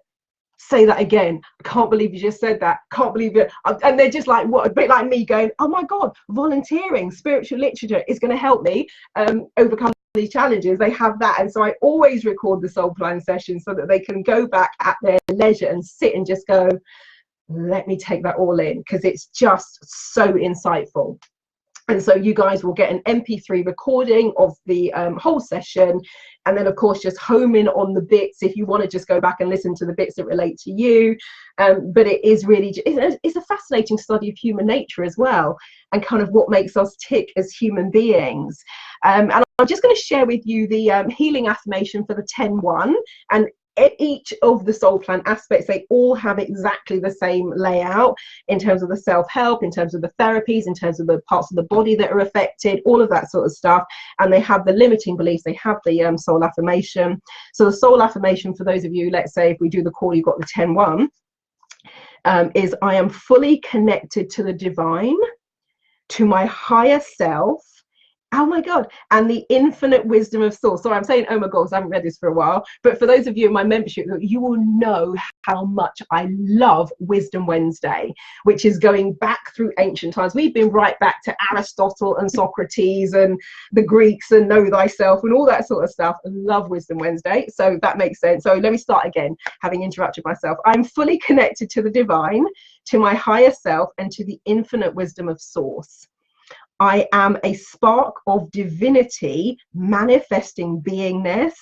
Say that again. I can't believe you just said that. Can't believe it. And they're just like, what? A bit like me going, oh my god, volunteering, spiritual literature is going to help me overcome these challenges. They have that. And so I always record the soul plan session so that they can go back at their leisure and sit and just go, let me take that all in, because it's just so insightful. And so you guys will get an MP3 recording of the whole session. And then, of course, just home in on the bits if you want to just go back and listen to the bits that relate to you. But it is really, it's a fascinating study of human nature as well, and kind of what makes us tick as human beings. And I'm just going to share with you the healing affirmation for the 10-1. And each of the soul plan aspects, they all have exactly the same layout in terms of the self-help, in terms of the therapies, in terms of the parts of the body that are affected, all of that sort of stuff. And they have the limiting beliefs, they have the soul affirmation. So the soul affirmation, for those of you, let's say if we do the call, you've got the 10-1, is I am fully connected to the divine, to my higher self, oh my God, and the infinite wisdom of source. So I'm saying, oh my God, I haven't read this for a while. But for those of you in my membership, you will know how much I love Wisdom Wednesday, which is going back through ancient times. We've been right back to Aristotle and Socrates and the Greeks and Know Thyself and all that sort of stuff. I love Wisdom Wednesday. So that makes sense. So let me start again, having interrupted myself. I'm fully connected to the divine, to my higher self, and to the infinite wisdom of source. I am a spark of divinity manifesting beingness.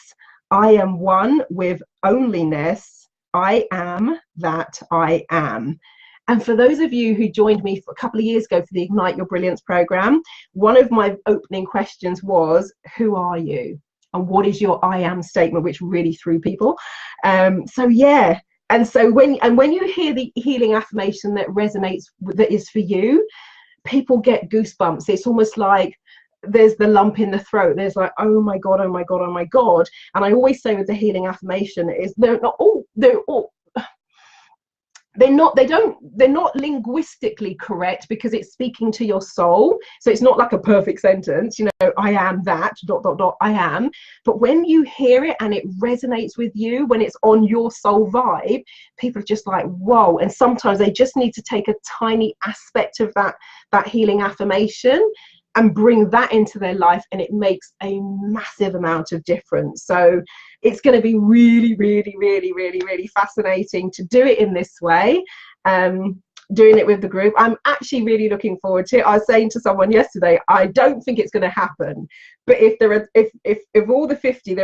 I am one with onlyness. I am that I am. And for those of you who joined me a couple of years ago for the Ignite Your Brilliance program, one of my opening questions was, who are you? And what is your I am statement, which really threw people. So yeah. And so when you hear the healing affirmation that resonates, that is for you, people get goosebumps. It's almost like there's the lump in the throat. There's like, oh my God, oh my God, oh my God. And I always say with the healing affirmation is they're not linguistically correct, because it's speaking to your soul. So it's not like a perfect sentence, you know, I am that ... I am. But when you hear it and it resonates with you, when it's on your soul vibe, people are just like, whoa. And sometimes they just need to take a tiny aspect of that healing affirmation and bring that into their life, and it makes a massive amount of difference. So it's going to be really, really, really, really, really fascinating to do it in this way, doing it with the group. I'm actually really looking forward to it. I was saying to someone yesterday, I don't think it's going to happen, but if all the 50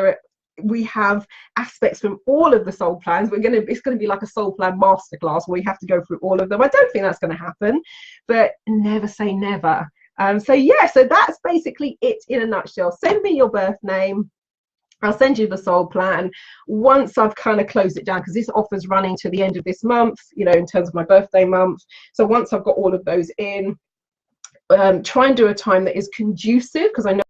we have aspects from all of the soul plans, it's going to be like a soul plan masterclass where we have to go through all of them. I don't think that's going to happen, but never say never. So yeah, so that's basically it in a nutshell. Send me your birth name. I'll send you the soul plan once I've kind of closed it down, because this offer's running to the end of this month, you know, in terms of my birthday month. So once I've got all of those in, try and do a time that is conducive, because I know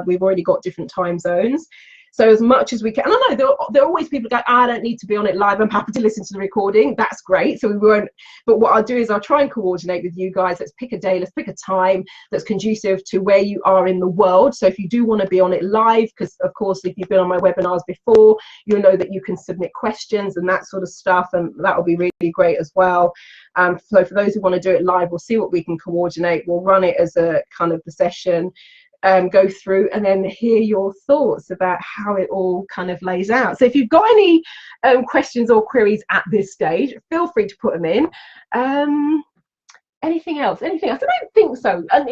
we've already got different time zones. So as much as we can, and I know there are always people go, I don't need to be on it live, I'm happy to listen to the recording. That's great. So we won't, but what I'll do is I'll try and coordinate with you guys. Let's pick a day, let's pick a time that's conducive to where you are in the world. So if you do want to be on it live, because of course, if you've been on my webinars before, you'll know that you can submit questions and that sort of stuff, and that will be really great as well. So for those who want to do it live, we'll see what we can coordinate. We'll run it as a kind of the session. Go through and then hear your thoughts about how it all kind of lays out. So if you've got any questions or queries at this stage, feel free to put them in. Anything else? Anything else? I don't think so. And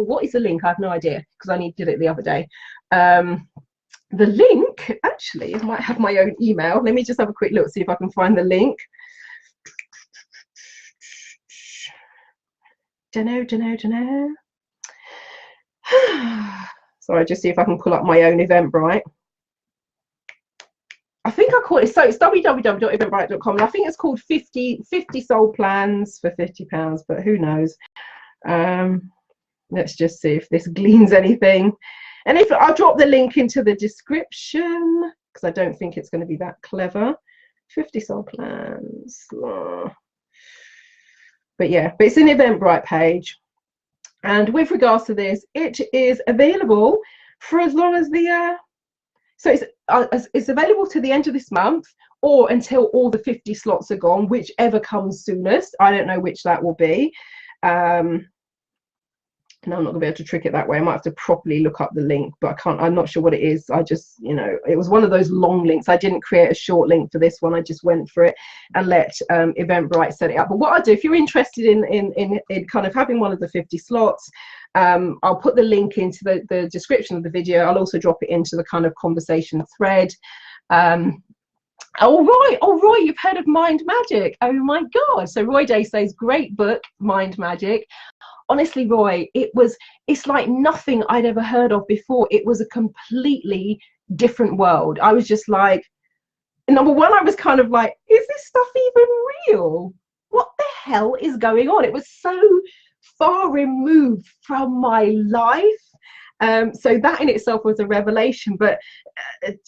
what is the link? I have no idea, because I did it the other day. The link, actually, I might have my own email. Let me just have a quick look, see if I can find the link. Dunno. Sorry, just see if I can pull up my own Eventbrite. I think I call it, so it's www.eventbrite.com, and I think it's called 50 soul plans for £50, but who knows. Let's just see if this gleans anything. And if I'll drop the link into the description, because I don't think it's going to be that clever. 50 soul plans. But yeah, but it's an Eventbrite page. And with regards to this, it is available for as long as so it's available to the end of this month, or until all the 50 slots are gone, whichever comes soonest. I don't know which that will be. And I'm not gonna be able to trick it that way. I might have to properly look up the link, but I'm not sure what it is. I just, you know, it was one of those long links. I didn't create a short link for this one. I just went for it and let Eventbrite set it up. But what I do, if you're interested in kind of having one of the 50 slots, I'll put the link into the description of the video. I'll also drop it into the kind of conversation thread. Oh, Roy, you've heard of Mind Magic. Oh my God. So Roy Day says, great book, Mind Magic. Honestly, Roy, it's like nothing I'd ever heard of before. It was a completely different world. I was just like, number one, I was kind of like, is this stuff even real? What the hell is going on? It was so far removed from my life. So that in itself was a revelation, but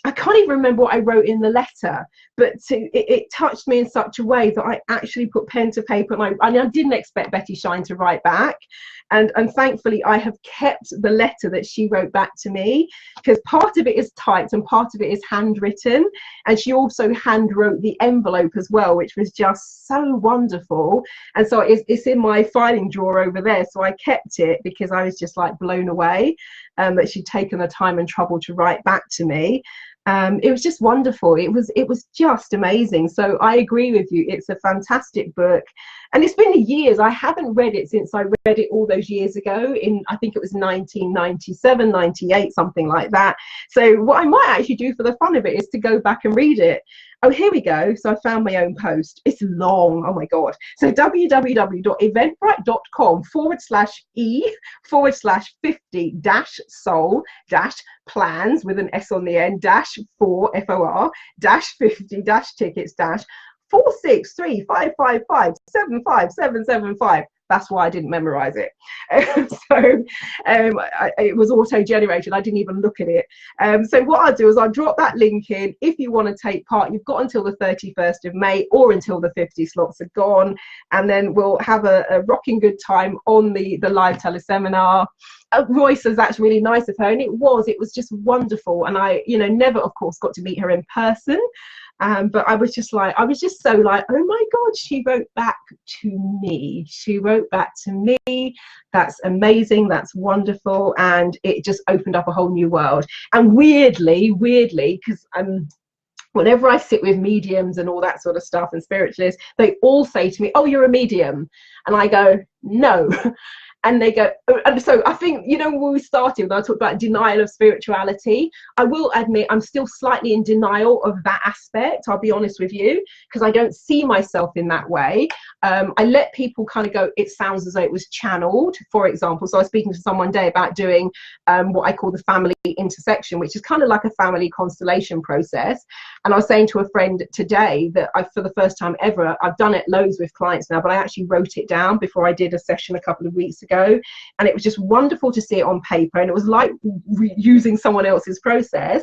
I can't even remember what I wrote in the letter, but it touched me in such a way that I actually put pen to paper, and I didn't expect Betty Shine to write back. And thankfully, I have kept the letter that she wrote back to me, because part of it is typed and part of it is handwritten. And she also hand wrote the envelope as well, which was just so wonderful. And so it's in my filing drawer over there. So I kept it because I was just like blown away that she'd taken the time and trouble to write back to me. It was just wonderful. It was just amazing. So I agree with you. It's a fantastic book, and it's been years. I haven't read it since I read it all those years ago in, I think it was 1997, 98, something like that. So what I might actually do for the fun of it is to go back and read it. Oh, here we go. So I found my own post. It's long. Oh my God. So www.eventbrite.com/e/50-soul-plans with an S on the end -4 FOR -50-tickets 46355575775. That's why I didn't memorize it. It was auto-generated. I didn't even look at it. So what I'll do is I'll drop that link in. If you want to take part, you've got until the 31st of May or until the 50 slots are gone, and then we'll have a rocking good time on the live teleseminar. Roy says that's really nice of her, and it was just wonderful. And I, never, of course, got to meet her in person. But I was just so like, oh my God, she wrote back to me. She wrote back to me. That's amazing. That's wonderful. And it just opened up a whole new world. And weirdly, because whenever I sit with mediums and all that sort of stuff and spiritualists, they all say to me, oh, you're a medium. And I go, no. And they go, and so I think, when we started, when I talked about denial of spirituality, I will admit I'm still slightly in denial of that aspect. I'll be honest with you, because I don't see myself in that way. I let people kind of go, it sounds as though it was channeled, for example. So I was speaking to someone one day about doing what I call the family intersection, which is kind of like a family constellation process. And I was saying to a friend today that for the first time ever, I've done it loads with clients now, but I actually wrote it down before I did a session a couple of weeks ago. And it was just wonderful to see it on paper, and it was like using someone else's process.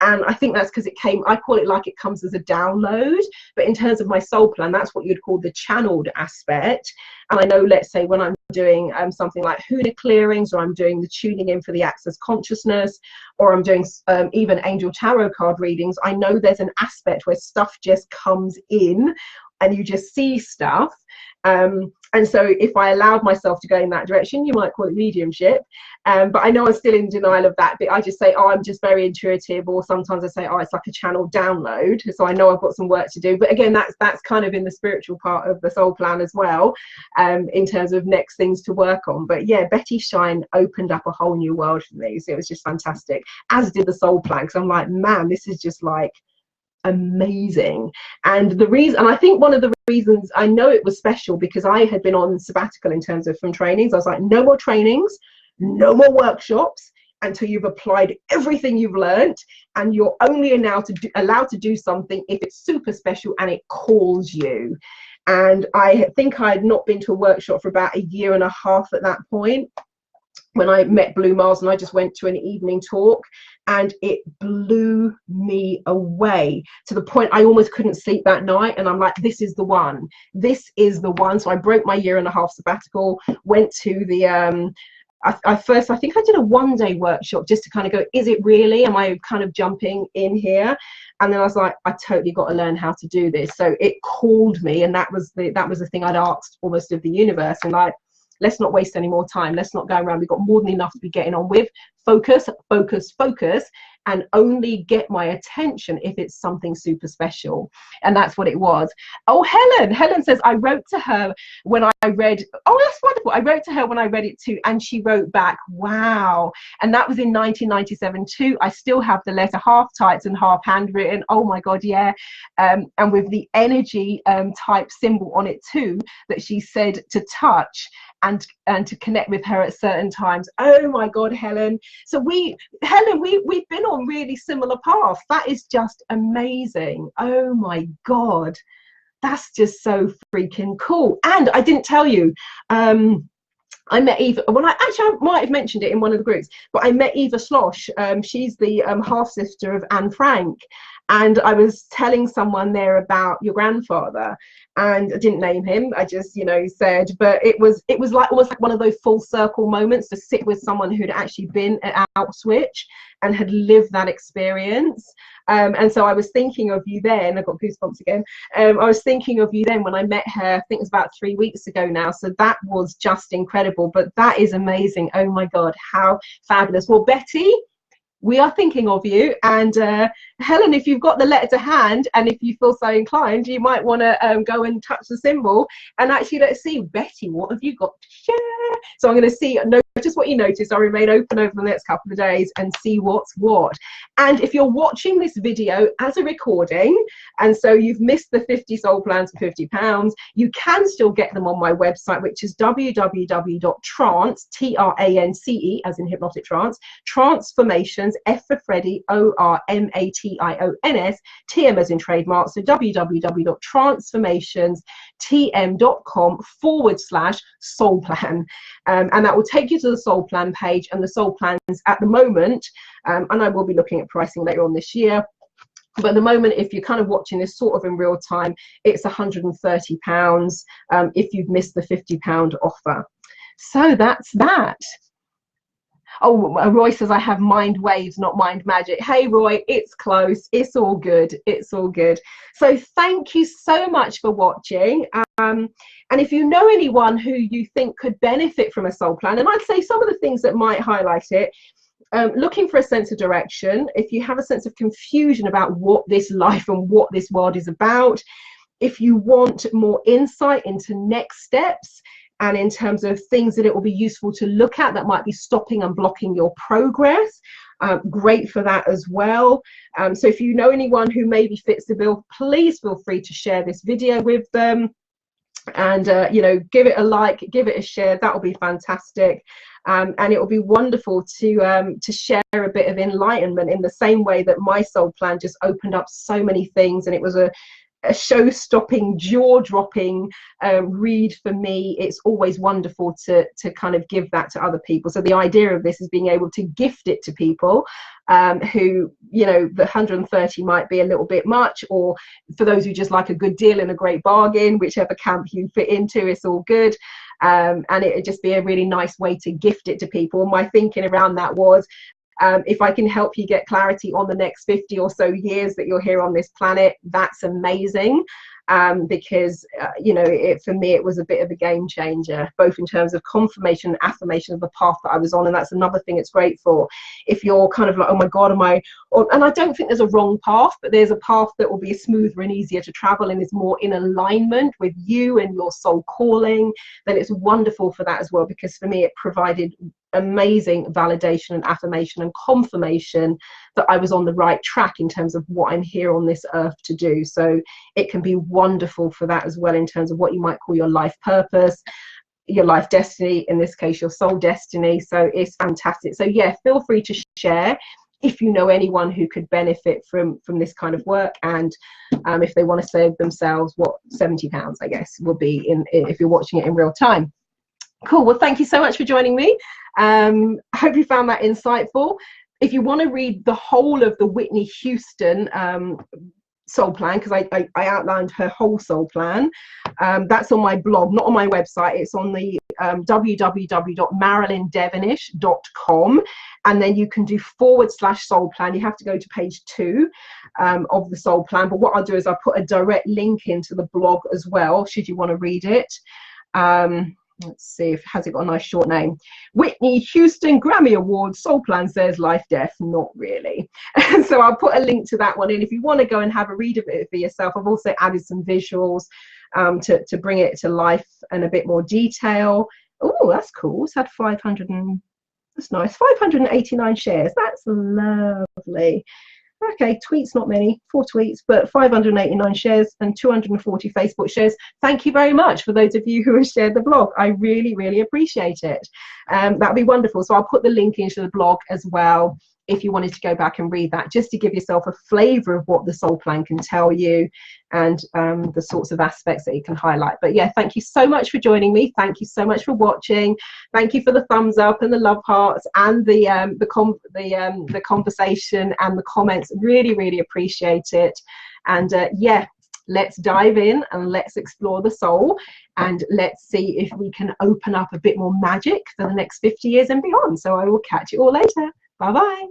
And I think that's because I call it like it comes as a download. But in terms of my soul plan, that's what you'd call the channeled aspect. And I know, let's say when I'm doing something like Huna clearings, or I'm doing the tuning in for the access consciousness, or I'm doing even angel tarot card readings, I know there's an aspect where stuff just comes in and you just see stuff. And so if I allowed myself to go in that direction, you might call it mediumship. But I know I'm still in denial of that. But I just say, oh, I'm just very intuitive. Or sometimes I say, oh, it's like a channel download. So I know I've got some work to do. But again, that's kind of in the spiritual part of the soul plan as well, in terms of next things to work on. But yeah, Betty Shine opened up a whole new world for me. So it was just fantastic, as did the soul plan. Because I'm like, man, this is just like amazing. And I think one of the reasons I know it was special, because I had been on sabbatical in terms of from trainings. I was like, no more trainings, no more workshops until you've applied everything you've learned, and you're only allowed to do something if it's super special and it calls you. And I think I had not been to a workshop for about 1.5 years at that point, when I met Blue Mars, and I just went to an evening talk, and it blew me away to the point I almost couldn't sleep that night. And I'm like, this is the one. This is the one. So I broke my 1.5 year sabbatical, went to the I think I did a 1-day workshop just to kind of go, is it really? Am I kind of jumping in here? And then I was like, I totally got to learn how to do this. So it called me, and that was the thing I'd asked almost of the universe. And like, let's not waste any more time. Let's not go around. We've got more than enough to be getting on with. Focus, focus, focus. and only get my attention if it's something super special. And that's what it was. Oh, Helen says, I wrote to her when I read, oh, that's wonderful. I wrote to her when I read it too, and she wrote back, wow. And that was in 1997 too. I still have the letter, half typed and half handwritten. Oh my God, yeah. And with the energy type symbol on it too, that she said to touch and to connect with her at certain times. Oh my God, Helen. So we've been on really similar paths. That is just amazing. Oh my God, that's just so freaking cool. And I didn't tell you, I met Eva, I might have mentioned it in one of the groups, but I met Eva Slosh. She's the half sister of Anne Frank. And I was telling someone there about your grandfather, and I didn't name him. I just, said, but it was like almost like one of those full circle moments to sit with someone who'd actually been at Auschwitz and had lived that experience. And so I was thinking of you then. I got goosebumps again. I was thinking of you then when I met her. I think it was about 3 weeks ago now. So that was just incredible. But that is amazing. Oh my God, how fabulous. Well, Betty, we are thinking of you. And Helen, if you've got the letter to hand, and if you feel so inclined, you might want to go and touch the symbol. And actually, let's see, Betty, what have you got to share? So I'm going to see, notice what you notice. I'll remain open over the next couple of days and see what's what. And if you're watching this video as a recording, and so you've missed the 50 soul plans for £50, you can still get them on my website, which is www.trance, T-R-A-N-C-E, as in hypnotic trance, transformations, F for Freddy, O-R-M-A-T-I-O-N-S, T-M as in trademark, so www.transformations.tm.com/soul plan. And that will take you to the soul plan page, and the soul plans at the moment, and I will be looking at pricing later on this year, but at the moment, if you're kind of watching this sort of in real time, it's £130 if you've missed the £50 offer. So that's that. Oh, Roy says I have mind waves, not mind magic. Hey, Roy, it's close. It's all good. It's all good. So thank you so much for watching. And if you know anyone who you think could benefit from a soul plan, and I'd say some of the things that might highlight it, looking for a sense of direction, if you have a sense of confusion about what this life and what this world is about, if you want more insight into next steps, and in terms of things that it will be useful to look at that might be stopping and blocking your progress, great for that as well. So if you know anyone who maybe fits the bill, please feel free to share this video with them, and give it a like, give it a share. That will be fantastic. And it will be wonderful to share a bit of enlightenment in the same way that my soul plan just opened up so many things, and it was a show-stopping, jaw-dropping read for me. It's always wonderful to kind of give that to other people. So the idea of this is being able to gift it to people who, the 130 might be a little bit much, or for those who just like a good deal and a great bargain, whichever camp you fit into, it's all good. And it would just be a really nice way to gift it to people. My thinking around that was, if I can help you get clarity on the next 50 or so years that you're here on this planet, that's amazing. Because for me it was a bit of a game changer, both in terms of confirmation and affirmation of the path that I was on. And that's another thing it's great for. If you're kind of like, oh my God, and I don't think there's a wrong path, but there's a path that will be smoother and easier to travel and is more in alignment with you and your soul calling, then it's wonderful for that as well. Because for me it provided amazing validation and affirmation and confirmation that I was on the right track in terms of what I'm here on this earth to do. So it can be wonderful for that as well, in terms of what you might call your life purpose, your life destiny, in this case your soul destiny. So it's fantastic. So yeah, feel free to share if you know anyone who could benefit from this kind of work, and if they want to save themselves what £70 I guess will be if you're watching it in real time. Cool. Well, thank you so much for joining me. I hope you found that insightful. If you want to read the whole of the Whitney Houston soul plan, because I outlined her whole soul plan, that's on my blog, not on my website. It's on the www.marilyndevonish.com, and then you can do /soul plan. You have to go to page 2 of the soul plan, but what I'll do is I'll put a direct link into the blog as well, should you want to read it. let's see if has it got a nice short name. Whitney Houston Grammy Award Soul Plan says life, death, not really. So I'll put a link to that one in if you want to go and have a read of it for yourself. I've also added some visuals to bring it to life and a bit more detail. Oh, that's cool. It's had 500 and that's nice. 589 shares. That's lovely. Okay, tweets, not many, 4 tweets, but 589 shares and 240 Facebook shares. Thank you very much for those of you who have shared the blog. I really, really appreciate it. That'd be wonderful. So I'll put the link into the blog as well if you wanted to go back and read that, just to give yourself a flavour of what the Soul Plan can tell you and the sorts of aspects that it can highlight. But yeah, thank you so much for joining me. Thank you so much for watching. Thank you for the thumbs up and the love hearts and the conversation and the comments. Really, really appreciate it. And yeah, let's dive in and let's explore the soul and let's see if we can open up a bit more magic for the next 50 years and beyond. So I will catch you all later. Bye bye.